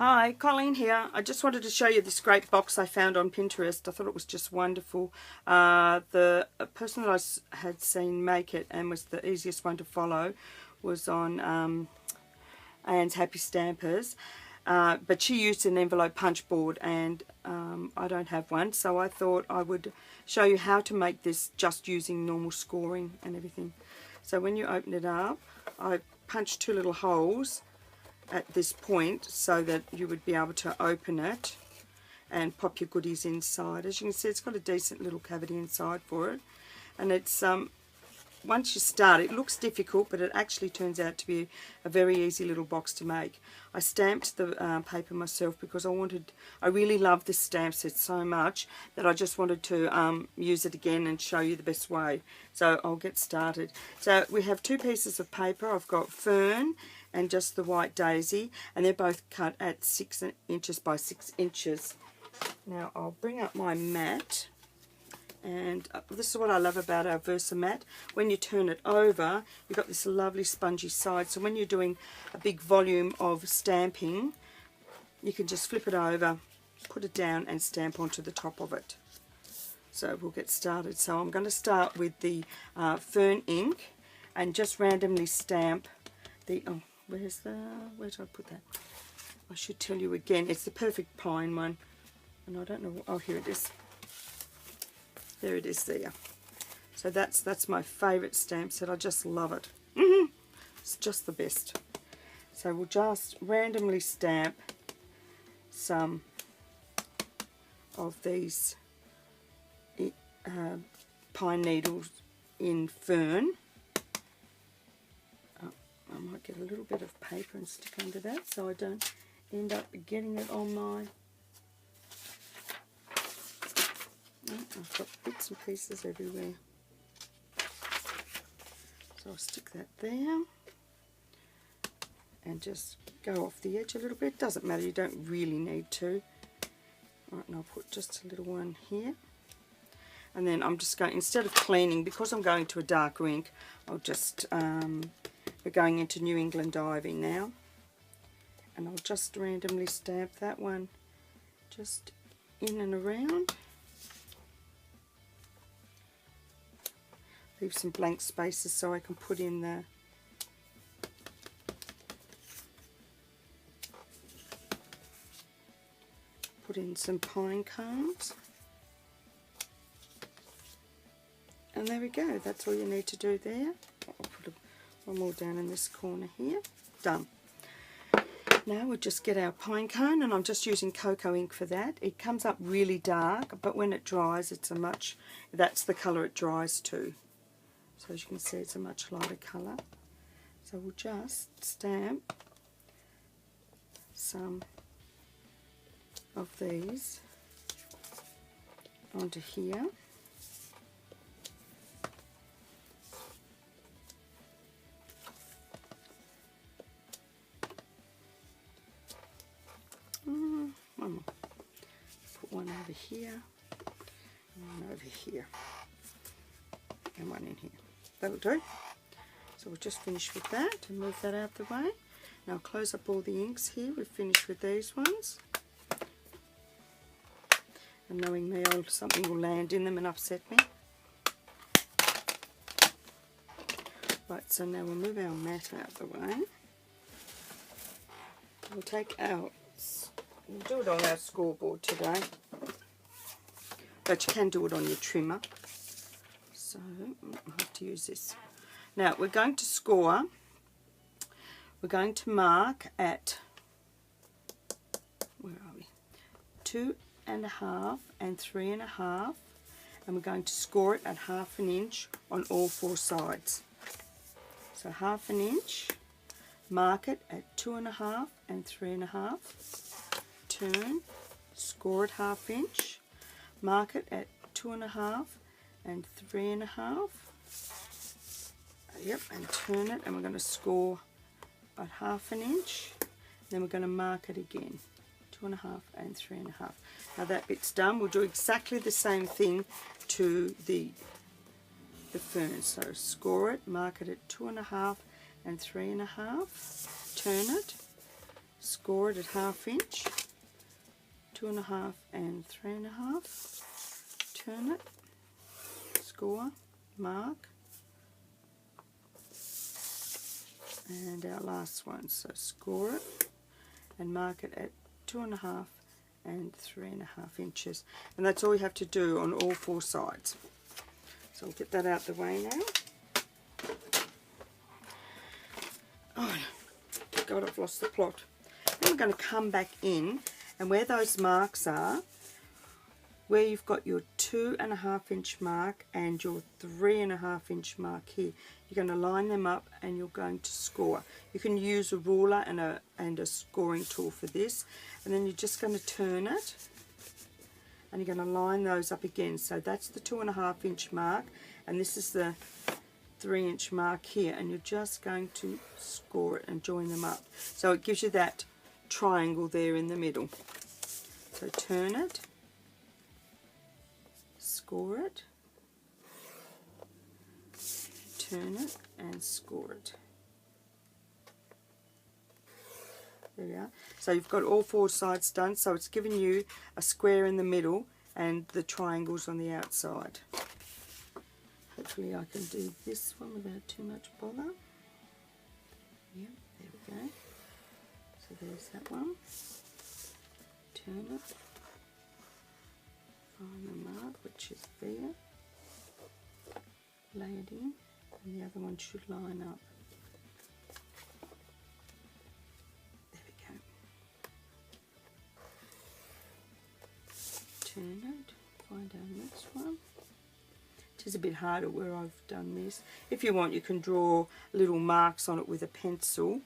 Hi, Colleen here. I just wanted to show you this great box I found on Pinterest. I thought it was just wonderful. The person that I had seen make it and was the easiest one to follow was on Anne's Happy Stampers. But she used an envelope punch board and I don't have one, so I thought I would show you how to make this just using normal scoring and everything. So when you open it up, I punched two little holes at this point so that you would be able to open it and pop your goodies inside. As you can see, it's got a decent little cavity inside for it, and it's once you start, it looks difficult, but it actually turns out to be a very easy little box to make. I stamped the paper myself because I really love this stamp set so much that I just wanted to use it again and show you the best way. So I'll get started. So we have two pieces of paper. I've got Fern and just the white daisy, and they're both cut at 6 inches by 6 inches. Now I'll bring up my mat. And this is what I love about our Versa mat. When you turn it over, you've got this lovely spongy side. So when you're doing a big volume of stamping, you can just flip it over, put it down and stamp onto the top of it. So we'll get started. So I'm going to start with the Fern ink and just randomly stamp the... Oh, where did I put that? I should tell you again. It's the Perfect Pine one. And I don't know... Oh, here it is. There it is there. So that's my favourite stamp set. I just love it. It's just the best. So we'll just randomly stamp some of these pine needles in Fern. I might get a little bit of paper and stick under that so I don't end up getting it on my... I've got bits and pieces everywhere. So I'll stick that there and just go off the edge a little bit. Doesn't matter, you don't really need to. Right, and I'll put just a little one here. And then I'm just going, instead of cleaning, because I'm going to a darker ink, I'll just, we're going into New England Ivy now. And I'll just randomly stamp that one just in and around. Leave some blank spaces so I can put in the some pine cones. And there we go. That's all you need to do there. I'll put one more down in this corner here. Done. Now we'll just get our pine cone, and I'm just using cocoa ink for that. It comes up really dark, but when it dries, that's the colour it dries to. So as you can see, it's a much lighter colour. So we'll just stamp some of these onto here. One more. Put one over here, and one over here, and one in here. That'll do. So we'll just finish with that and move that out the way. Now I'll close up all the inks here. We've finished with these ones. And knowing me, something will land in them and upset me. Right, so now we'll move our mat out the way. We'll do it on our scoreboard today. But you can do it on your trimmer. So I'll have to use this. Now we're going to score. We're going to mark at, where are we? 2.5 and 3.5, and we're going to score it at 1/2 inch on all 4 sides. So 1/2 inch, mark it at 2.5 and 3.5, turn, score at 1/2 inch, mark it at 2.5 and 3.5, yep, and turn it, and we're going to score at 1/2 inch. Then we're going to mark it again, 2.5 and 3.5. Now that bit's done. We'll do exactly the same thing to the fern. So score it, mark it at 2.5 and 3.5, turn it, score it at 1/2 inch, 2.5 and 3.5, turn it, score, mark, and our last one, so score it and mark it at 2.5 and 3.5 inches, and that's all you have to do on all 4 sides. So I'll get that out the way now. Oh God, I've lost the plot. Then we're going to come back in, and where those marks are, where you've got your 2.5 inch mark and your 3.5 inch mark here, you're going to line them up and you're going to score. You can use a ruler and a scoring tool for this, and then you're just going to turn it and you're going to line those up again. So that's the 2.5 inch mark, and this is the 3 inch mark here, and you're just going to score it and join them up. So it gives you that triangle there in the middle. So turn it, score it, turn it and score it. There we are. So you've got all 4 sides done, so it's given you a square in the middle and the triangles on the outside. Hopefully I can do this one without too much bother. Yep, there we go. So there's that one. Turn it. Find the mark, which is there. Lay it in, and the other one should line up. There we go. Turn it. Find our next one. It is a bit harder where I've done this. If you want, you can draw little marks on it with a pencil,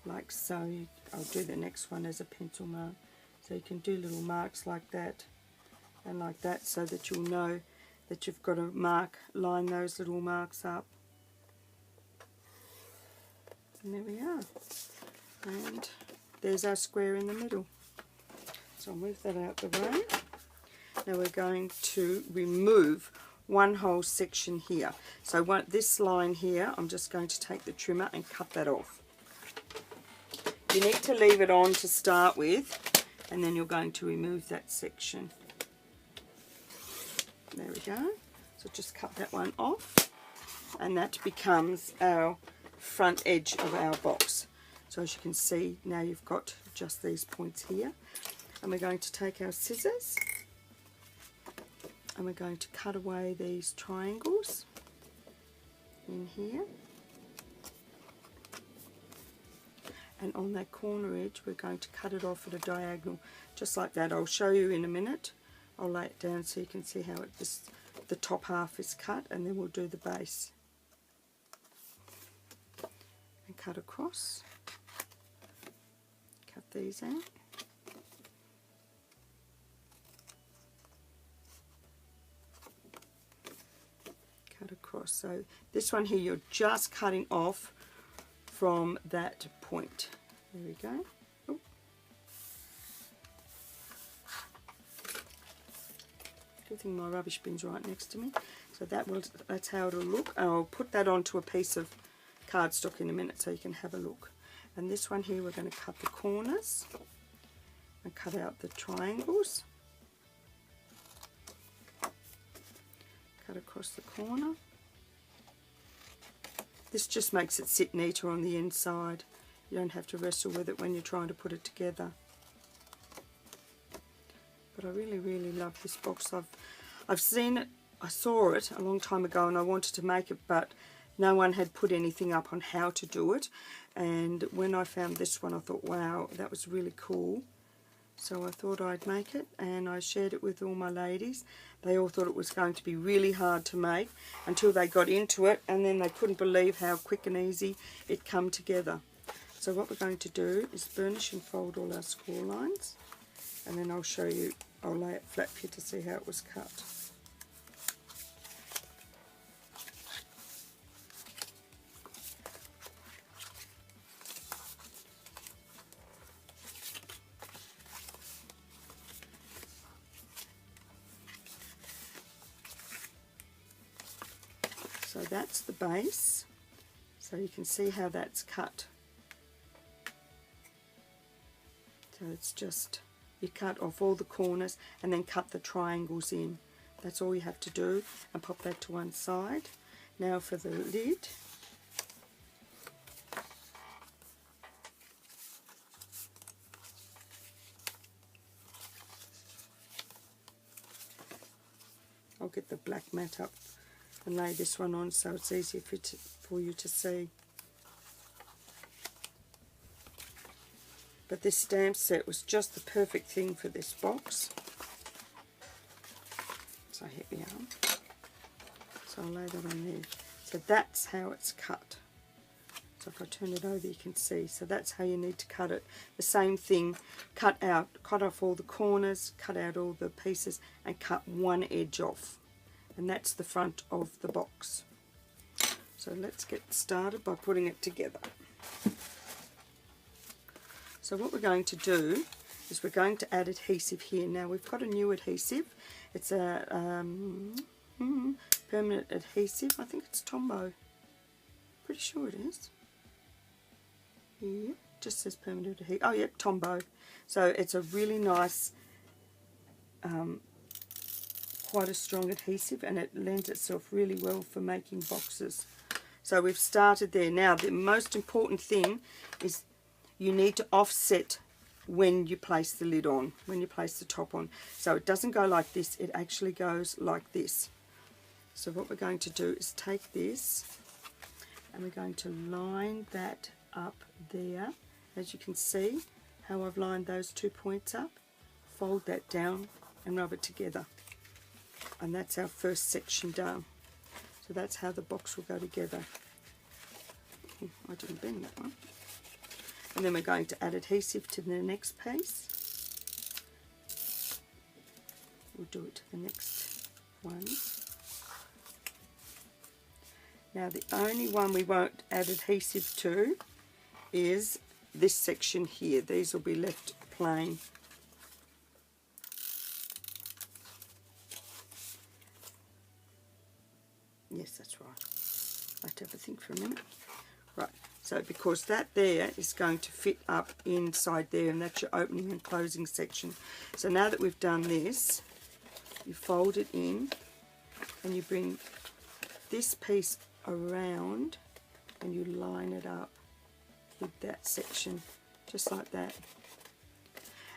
like so. I'll do the next one as a pencil mark. So you can do little marks like that and like that, so that you'll know that you've got to line those little marks up. And there we are. And there's our square in the middle. So I'll move that out the way. Now we're going to remove one whole section here. So this line here, I'm just going to take the trimmer and cut that off. You need to leave it on to start with, and then you're going to remove that section. There we go. So just cut that one off, and that becomes our front edge of our box. So as you can see, now you've got just these points here. And we're going to take our scissors, and we're going to cut away these triangles in here. And on that corner edge, we're going to cut it off at a diagonal, just like that. I'll show you in a minute. I'll lay it down so you can see how the top half is cut, and then we'll do the base. And cut across. Cut these out. Cut across. So this one here, you're just cutting off from that point. There we go. Oh. Good thing my rubbish bin's right next to me. So that's how it'll look. I'll put that onto a piece of cardstock in a minute so you can have a look. And this one here, we're going to cut the corners and cut out the triangles. Cut across the corner. This just makes it sit neater on the inside. You don't have to wrestle with it when you're trying to put it together. But I really, really love this box. I've seen it, I saw it a long time ago and I wanted to make it, but no one had put anything up on how to do it. And when I found this one, I thought, wow, that was really cool. So I thought I'd make it, and I shared it with all my ladies. They all thought it was going to be really hard to make until they got into it, and then they couldn't believe how quick and easy it come together. So what we're going to do is burnish and fold all our score lines, and then I'll show you, I'll lay it flat for you to see how it was cut. So that's the base, so you can see how that's cut So it's just, you cut off all the corners and then cut the triangles in. That's all you have to do, and pop that to one side. Now for the lid. I'll get the black mat up and lay this one on so it's easier for you to see. But this stamp set was just the perfect thing for this box. So here we are. So I'll lay that on there. So that's how it's cut. So if I turn it over you can see. So that's how you need to cut it. The same thing, cut off all the corners, cut out all the pieces and cut one edge off. And that's the front of the box. So let's get started by putting it together. So what we're going to do is we're going to add adhesive here. Now we've got a new adhesive. It's a permanent adhesive. I think it's Tombow. Pretty sure it is. Yeah, just says permanent adhesive. Oh yeah, Tombow. So it's a really nice, quite a strong adhesive, and it lends itself really well for making boxes. So we've started there. Now the most important thing is you need to offset when you place the lid on, when you place the top on. So it doesn't go like this, it actually goes like this. So what we're going to do is take this and we're going to line that up there. As you can see how I've lined those 2 points up. Fold that down and rub it together. And that's our first section done. So that's how the box will go together. I didn't bend that one. And then we're going to add adhesive to the next piece. We'll do it to the next one. Now the only one we won't add adhesive to is this section here. These will be left plain. Yes, that's right. I have to have a think for a minute. Right. So because that there is going to fit up inside there, and that's your opening and closing section. So now that we've done this, you fold it in and you bring this piece around and you line it up with that section, just like that.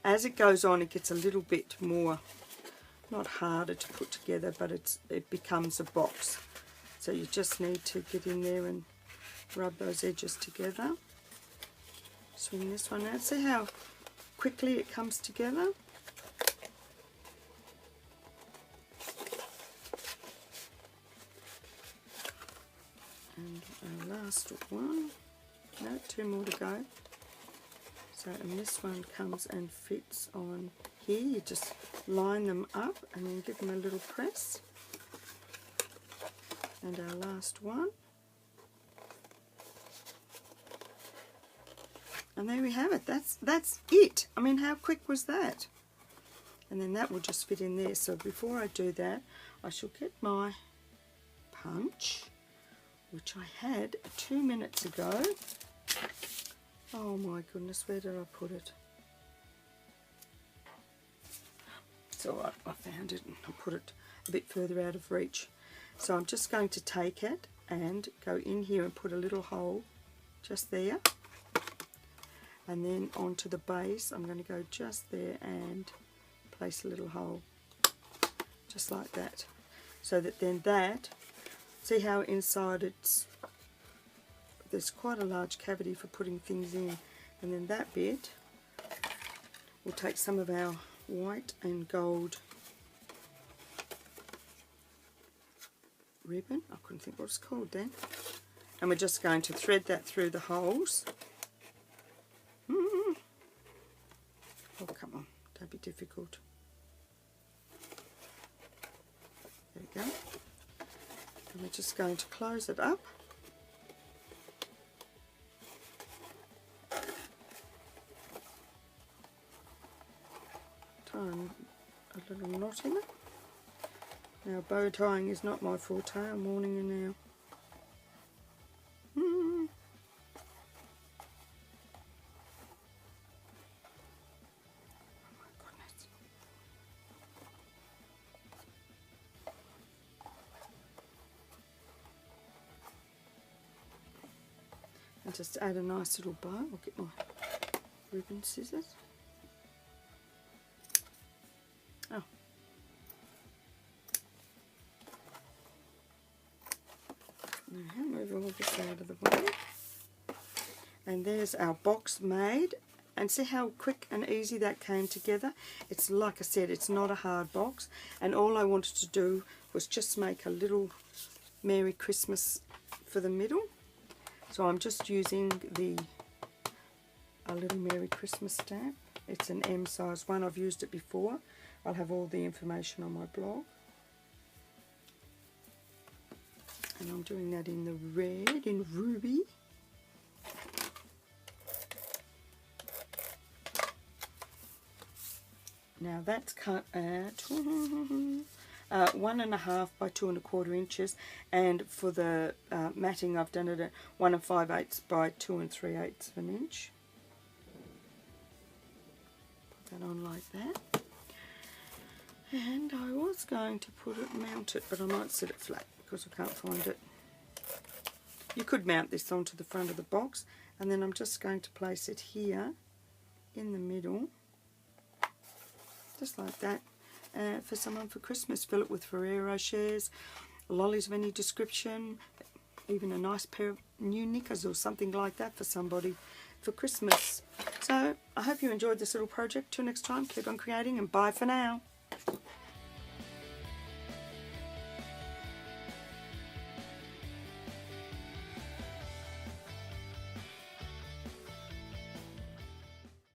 As it goes on, it gets a little bit more, not harder to put together, but it becomes a box. So you just need to get in there and rub those edges together. Swing this one out. See how quickly it comes together? And our last one. No, 2 more to go. So, and this one comes and fits on here. You just line them up and then give them a little press. And our last one. And there we have it. That's it. I mean, how quick was that? And then that will just fit in there. So before I do that, I shall get my punch, which I had 2 minutes ago. Oh my goodness, where did I put it? It's alright, I found it and I put it a bit further out of reach. So I'm just going to take it and go in here and put a little hole just there. And then onto the base, I'm going to go just there and place a little hole, just like that. So that then see how inside there's quite a large cavity for putting things in. And then that bit, we'll take some of our white and gold ribbon, I couldn't think what it's called then. And we're just going to thread that through the holes. Oh, come on, don't be difficult. There we go. And we're just going to close it up. Tie a little knot in it. Now, bow tying is not my forte, I'm warning you now. And just add a nice little bow. I'll get my ribbon scissors. Oh. Now move all this out of the way. And there's our box made. And see how quick and easy that came together? It's like I said, it's not a hard box. And all I wanted to do was just make a little Merry Christmas for the middle. So I'm just using a little Merry Christmas stamp. It's an M size one. I've used it before. I'll have all the information on my blog. And I'm doing that in the red, in ruby. Now that's cut at 1.5 by 2 1/4 inches, and for the matting I've done it at 1 5/8 by 2 3/8 of an inch. Put that on like that. And I was going to mount it, but I might set it flat because I can't find it. You could mount this onto the front of the box, and then I'm just going to place it here in the middle. Just like that, for someone for Christmas. Fill it with Ferrero shares, lollies of any description, even a nice pair of new knickers or something like that for somebody for Christmas. So I hope you enjoyed this little project. Till next time, keep on creating, and bye for now.